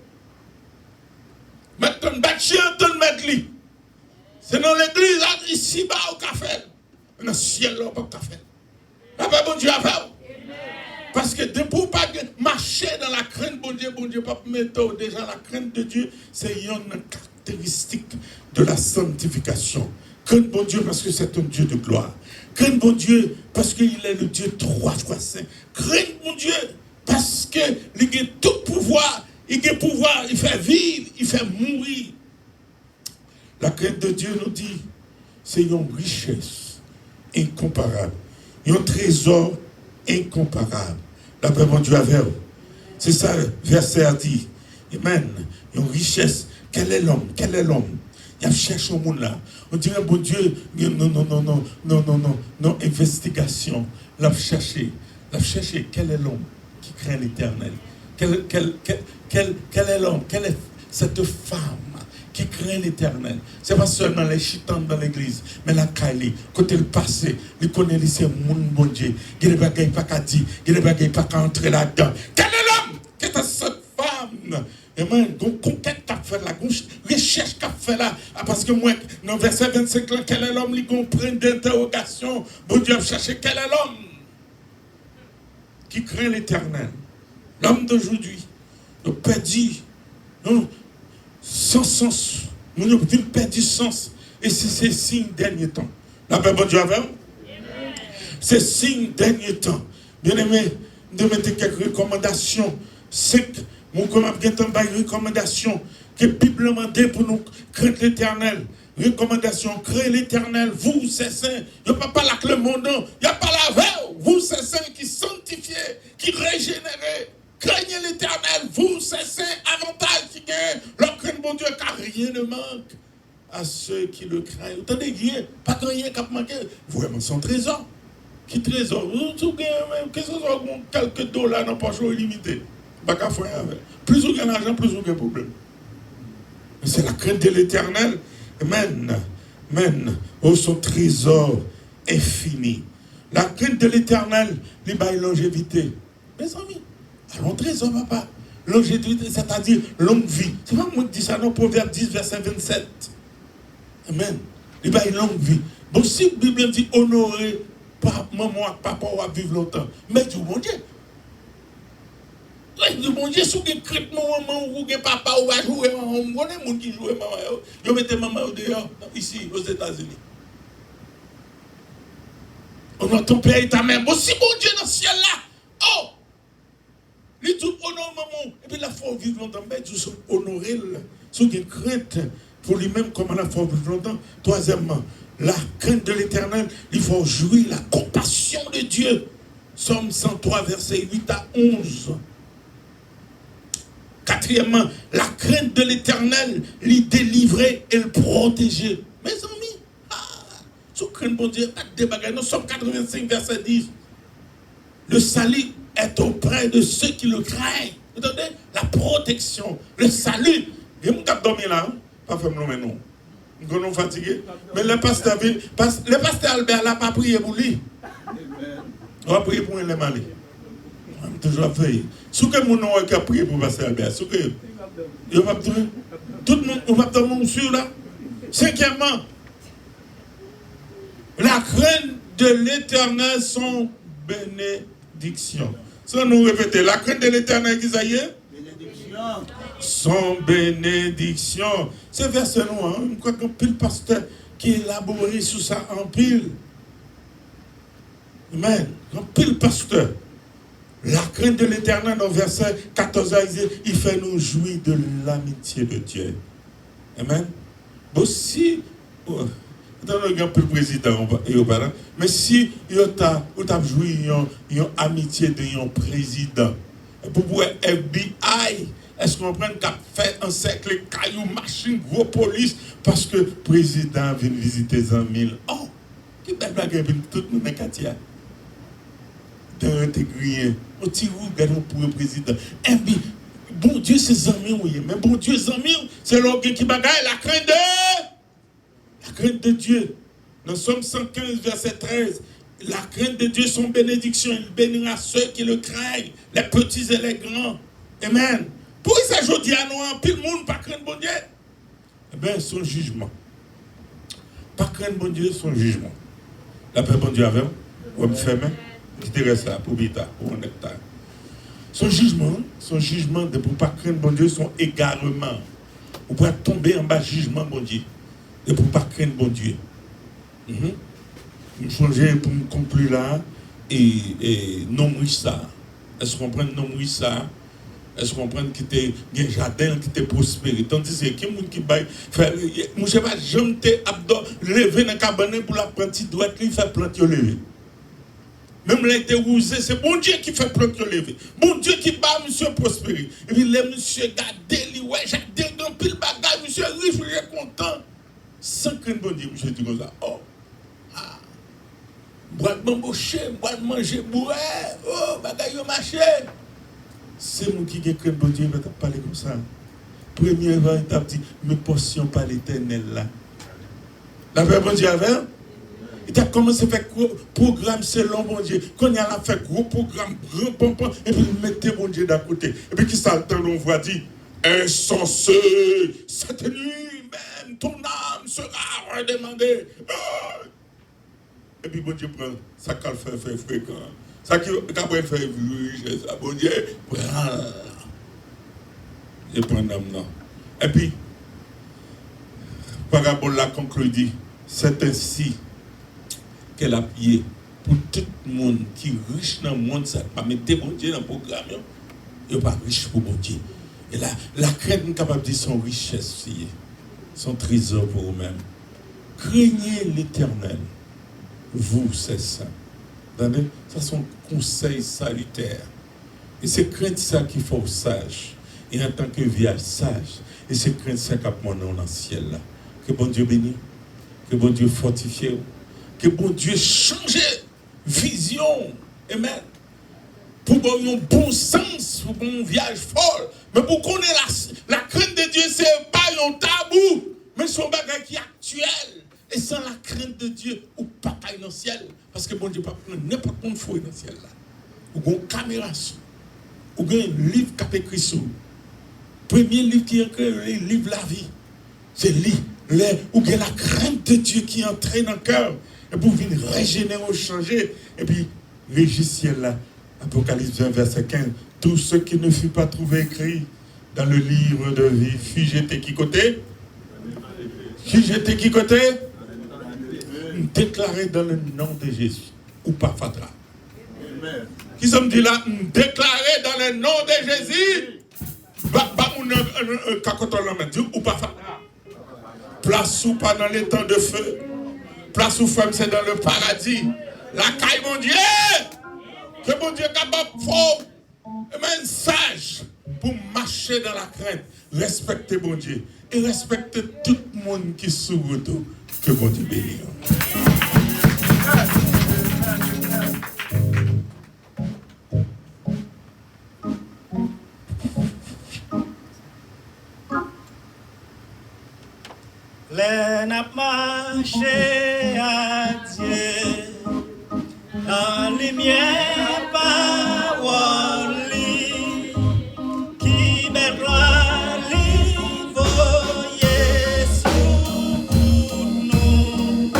Maintenant, bâtir, tout mettre lui. C'est dans l'église, ici, bas au café. Dans le ciel, là, au café. Là, bon Dieu a fait. Parce que pour ne pas marcher dans la crainte, bon Dieu, pas mettre déjà la crainte de Dieu, c'est une caractéristique de la sanctification. Crainte bon Dieu parce que c'est un Dieu de gloire. Crainte bon Dieu parce qu'il est le Dieu 3 fois saint. Crainte bon Dieu parce qu'il a tout pouvoir. Il a pouvoir, il fait vivre, il fait mourir. La crainte de Dieu nous dit, c'est une richesse incomparable. Un trésor incomparable. La paix, mon Dieu, avec vous. C'est ça, le verset a dit. Amen. Une richesse. Quel est l'homme? Quel est l'homme? Il cherche au monde là. On dirait, bon Dieu, non, investigation. L'a cherché. Quel est l'homme qui craint l'éternel? Quel est l'homme? Quelle est cette femme qui craint l'éternel? C'est pas seulement les chitantes dans l'église, mais la Kali, côté le passé, il connaît les moun bon Dieu. Il ne bagaille pas qu'à dire, il ne bagaille pas qu'à entrer là-dedans. Quel est l'homme? Quelle est cette femme? Et moi, conquête qu'a fait la recherche qu'a fait là. Parce que moi, dans verset 25, là, quel est l'homme? Il comprend d'interrogation. Bon Dieu a cherché quel est l'homme qui craint l'éternel? L'homme d'aujourd'hui, le perdu, non, sans sens. Nous avons perdu sens. Et c'est ces signes dernier temps. La paix, bon Dieu, avec vous? Ces signes dernier temps. Bien aimé, de mettre quelques recommandations. C'est que mon recommandation que Bible demande pour nous craindre l'éternel. Recommandation, créer l'éternel, vous c'est saint. Il n'y a pas parlé avec le monde, il n'y a pas la veille. Vous c'est saint qui sanctifié, qui régénéré. Craignez l'éternel, vous c'est saint, avantage qui gagne. Leur crainte mon Dieu, car rien ne manque à ceux qui le craignent. Vous entendez rien, pas rien qui a manqué. Vraiment son trésor. Qui trésor? Qu'est-ce que c'est quelques dollars dans poche illimité? Pas qu'à faire avec. Plus vous gagnez d'argent, plus vous gagnez problème. C'est la crainte de l'éternel. Amen. Oh, son trésor infini. La crainte de l'éternel, il y a longévité. Mes amis, allons trésor, papa. Longévité, c'est-à-dire longue vie. C'est pas moi qui dis ça, non, Proverbe 10, verset 27. Amen. Il y a une longue vie. Bon, si la Bible dit honorer maman, papa, on va vivre longtemps. Mais du bon Dieu. Du bon Dieu, si vous avez créé maman, ou papa, ou va jouer maman, on connaît les gens qui jouent maman. Vous mettez maman dehors, ici, aux États-Unis. On a ton père et ta mère. Bon, si bon Dieu dans le ciel là, oh! Il dit honore maman. Et puis la foi vivre longtemps. Mais tu sont honorés, si vous avez crainte pour lui-même, comment la foi vivre longtemps. Troisièmement, la crainte de l'éternel, il faut jouir la compassion de Dieu. Psaume 103, verset 8 à 11. Quatrièmement, la crainte de l'éternel, l'y délivrer et le protéger. Mes amis, sous crainte bon Dieu, pas de bagages. Nous sommes 85, verset 10. Le salut est auprès de ceux qui le craignent. Vous entendez? La protection, le salut. Et nous avons dormi là, hein? Pas faire nous maintenant. Nous sommes fatigués. Mais le pasteur Albert n'a pas prié pour lui. On va prier pour les malais. On va toujours faire. Si que mon nom a prié pour pasteur Albert, si que tout le monde, on va dans mon sur là. Cinquièmement, la crainte de l'Éternel sont bénédiction. Sans nous répéter, la crainte de l'Éternel, Isaïe, son bénédiction. C'est verset nous, hein? Je crois qu'un pile pasteur qui élaboré sur ça en pile. Amen. Un pile pasteur. La crainte de l'Éternel, dans verset 14, il fait nous jouir de l'amitié de Dieu. Amen. Bon, si, dans le grand président, mais si vous avez joué une amitié de un président, pour pouvoir FBI, est-ce qu'on prend qu'à faire un cercle, caillou, machine, gros police, parce que le président vient visiter 100 000. Oh, qui belle blague, tout le monde est Katia. D'intégrer, on tire où, regardons pour le président. FBI, bon Dieu, c'est 100 000, oui, mais bon Dieu, 100 000, c'est l'orgueil qui bagaille, la crainte de Dieu. Dans Somme 115, verset 13, la crainte de Dieu, son bénédiction, il bénira ceux qui le craignent, les petits et les grands. Amen. Pour ça, je dis à nous, puis le monde, pas craindre bon Dieu. Eh bien, son jugement. Pas craindre bon Dieu, son jugement. La paix bon Dieu avec vous, me fermer, qui te reste là, pour bita, pour un hectare. Son jugement de pour pas craindre bon Dieu, son égarement. Vous pouvez tomber en bas jugement bon Dieu. De pour pas craindre bon Dieu. Je changer pour me conclure là et non ça. Est-ce qu'on prend non ça? Est-ce qu'on prend qui était un jardin qui était prospéré? Tandis que qui monde qui baille faire moi je pas jamais abdo lever dans cabane pour la plante droite il fait plante lever. Même là était rousé, c'est bon Dieu qui fait plante lever. Bon Dieu qui bat monsieur prospérer. Et puis les monsieur garder lui ouais, jardin dans pile bagage monsieur riche, il est content. Sans craindre bon Dieu, monsieur dit comme ça. Oh. Boire de m'embaucher, boire de manger, boire, oh, bagaille au marché. C'est moi qui crains bon Dieu, mais t'as parlé comme ça. Première fois, il t'a dit, mes portions par l'Éternel là. La paix bon Dieu avait, il t'a commencé à faire programme selon bon Dieu. Quand il a fait gros programme, grand pompon, et puis il mettait bon Dieu d'à côté. Et puis qui s'attend, on voit dire, insensé, cette nuit même, ton âme sera redemandée. Oh. Et puis bon Dieu prend ça qu'il fait fréquent. Ça qui après fait vieux, ça bon Dieu prend. Je prends l'âme là. Et puis parabole la conclut dit, c'est ainsi qu'elle a payé pour tout le monde qui est riche dans le monde, ça pas mettre bon Dieu dans le programme. Il n'est pas riche pour bon Dieu. Et là, la crainte est capable de dire son richesse, son trésor pour vous-même. Craignez l'Éternel. Vous, c'est ça. Ça, c'est un conseil salutaire. Et c'est crainte ça qu'il faut sage. Et en tant que vieil sage. Et c'est crainte ça qu'il faut dans le ciel là. Que bon Dieu bénisse. Que bon Dieu fortifie. Que bon Dieu change vision. Amen. Pour un bon sens, pour un voyage fort. Mais pour qu'on ait la crainte de Dieu, c'est pas un tabou. Mais c'est un bagage qui est actuel. Et sans la crainte de Dieu, ou pas dans le ciel. Parce que bon Dieu ne peut pas prendre n'importe quoi fouille dans le ciel là. Ou une caméra, ou un livre qui est écrit sur. Premier livre qui est écrit, le livre La Vie. C'est où il y a la crainte de Dieu qui entre dans le cœur. Et pour venir régénérer, changer. Et puis, logiciel là, Apocalypse 20, verset 15. Tout ce qui ne fut pas trouvé écrit dans le livre de vie, fut jeté qui côté? Fut jeté qui côté? Déclaré dans le nom de Jésus. Ou pas Fatra. Qui sommes dit là? Déclaré dans le nom de Jésus. Ou pas Fatra. Place ou pas dans les temps de feu. Place ou femme, c'est dans le paradis. La caille, mon Dieu. Que mon Dieu capable fort. Même sage. Pour marcher dans la crainte. Respectez mon Dieu. Et respectez tout le monde qui s'ouvre tout. Que mon Dieu bénisse. n'a marché à Dieu dans les lumière parole qui bêtera les voyer sous nous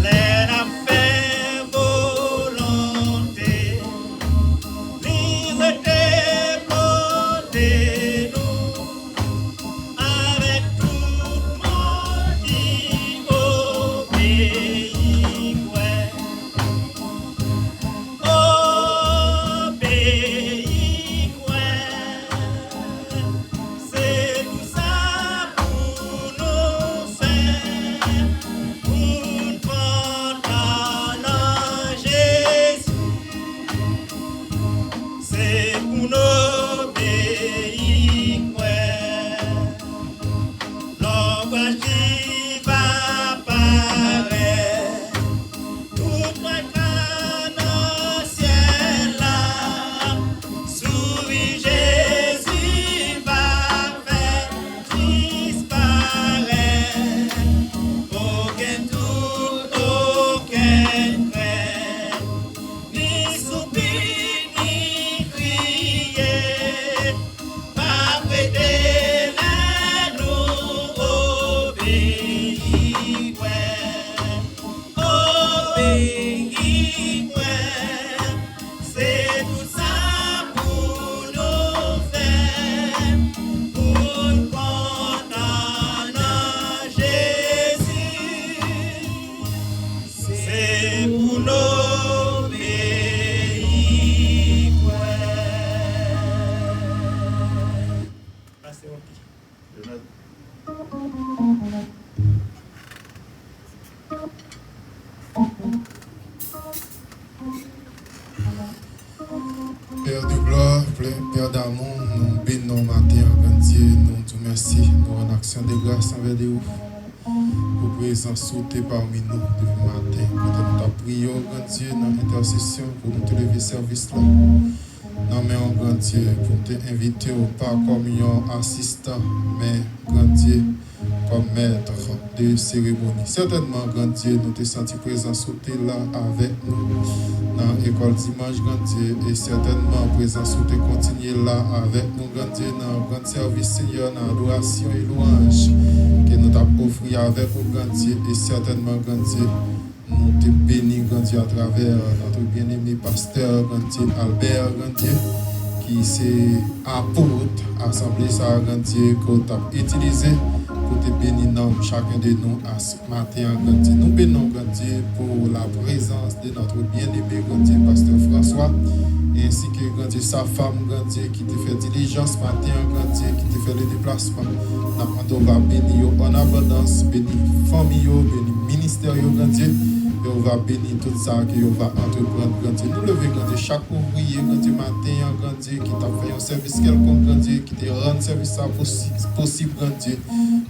les affaires volonté les déportés nous avec tout monde qui obéit. Père de gloire, Père d'amour, nous bénissons matin, grand Dieu, nous te remercions, nous en action de grâce envers vous. Pour présence sauter parmi nous depuis matin. Pour ta prière, grand Dieu, dans l'intercession, pour nous te lever service là. Non, mais en grand Dieu, pour te inviter au pas comme un assistant, mais grand Dieu, comme maître de cérémonie. Certainement, grand Dieu, nous te senti présent sauter là avec nous dans l'école dimanche, grand Dieu, et certainement présent sauter continuer là avec nous, grand Dieu, dans le grand service Seigneur, dans l'adoration et louange que nous t'avons offert avec nous, grand Dieu, et certainement, grand Dieu, nous te bénis, grand Dieu, à travers notre bien-aimé pasteur, grand Dieu, Albert, grand Dieu, qui s'est apôtre, assemblée ça, grand Dieu, que tu as utilisé pour te bénir chacun de nous à ce matin, grand Dieu. Nous bénissons, grand Dieu, pour la présence de notre bien-aimé, grand Dieu, pasteur François, ainsi que, grand Dieu, sa femme, grand Dieu, qui te fait diligence ce matin, grand Dieu, qui te fait le déplacement. Nous va bénir en abondance, bénir famille, bénir ministère, grand Dieu. Et on va bénir tout ça que on va entreprendre, grand Dieu. Nous lever, grand Dieu, chaque ouvrier, grand Dieu, matin, grand Dieu, qui t'a fait un service quelconque, grand Dieu, qui te rend service possible, grand Dieu.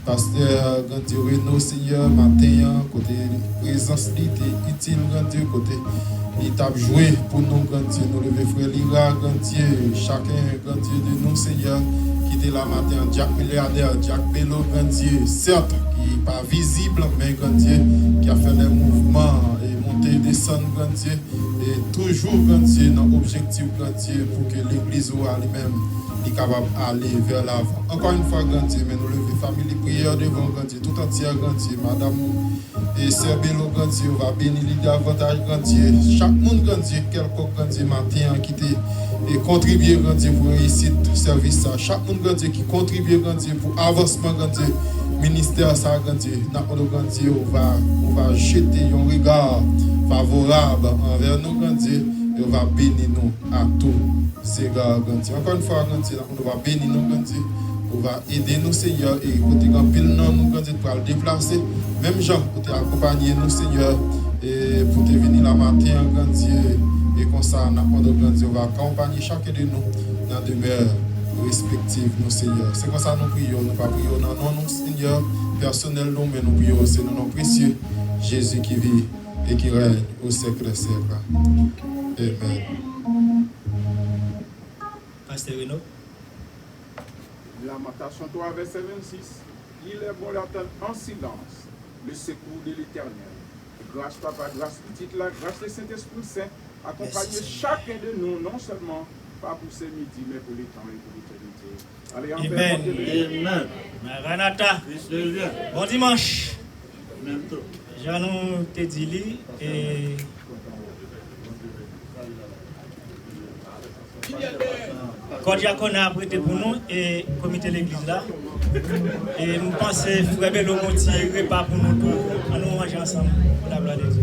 Pasteur, grand Dieu, Renaud, Seigneur, matin, côté présence, utile, grand Dieu, côté il t'a joué pour nous, grand Dieu. Nous lever, frère Lira, grand Dieu, chacun, grand Dieu, de nous, Seigneur, qui était là matin, Jack milliardaire, Jack Bello, grand Dieu, certes, qui n'est pas visible, mais grand Dieu, qui a fait des mouvements et monter et descendre, grand Dieu, et toujours, grand Dieu, dans l'objectif, grand Dieu, pour que l'église ou elle-même est capable d'aller vers l'avant. Encore une fois, grand Dieu, mais nous lever famille, prière devant, grand Dieu, tout entière, grand Dieu, madame et Sœur Bello, grand Dieu, on va bénir davantage, grand Dieu. Chaque monde, grand Dieu, quelqu'un, grand Dieu, matin, qui et contribuer, grand Dieu, pour réussir le service. Chaque monde, grand Dieu, qui contribue, grand Dieu, pour avancement, grand Dieu, ministère, ça, grand Dieu, grand Dieu, on va jeter un regard favorable envers nous, grand Dieu, et on va bénir nous à tous égards, grand Dieu. Encore une fois, grand Dieu, on va bénir nous, grand Dieu. On va aider nous, Seigneur, et côté grand pile non, nous, grand Dieu, pour le déplacer. Même gens, pour t'accompagner nous, Seigneur, et pour te venir la matin, grand Dieu, et comme ça, grand Dieu, on va accompagner chacun de nous dans demeure respective, nous, Seigneur. C'est comme ça nous prions, nous pas prions dans non, nous, Seigneur, personnel, nous, mais nous prions aussi dans nos précieux Jésus qui vit et qui règne au siècle des siècles. Amen. Pasteur Renaud. Lamentation 3, verset 26. Il est bon d'attendre en silence le secours de l'Éternel. Grâce Papa, grâce Petite, la grâce du Saint-Esprit Saint, accompagner chacun de nous, non seulement pas pour ce midi, mais pour les temps et pour l'éternité. Allez, en paix, Amen. Maranatha. Bon dimanche. Jean nous te dit et quand Diacon a prêté pour nous et comité de l'église là, et nous pensons que Frère Bello Monti repas pour nous tous, à nous manger ensemble pour la gloire de Dieu.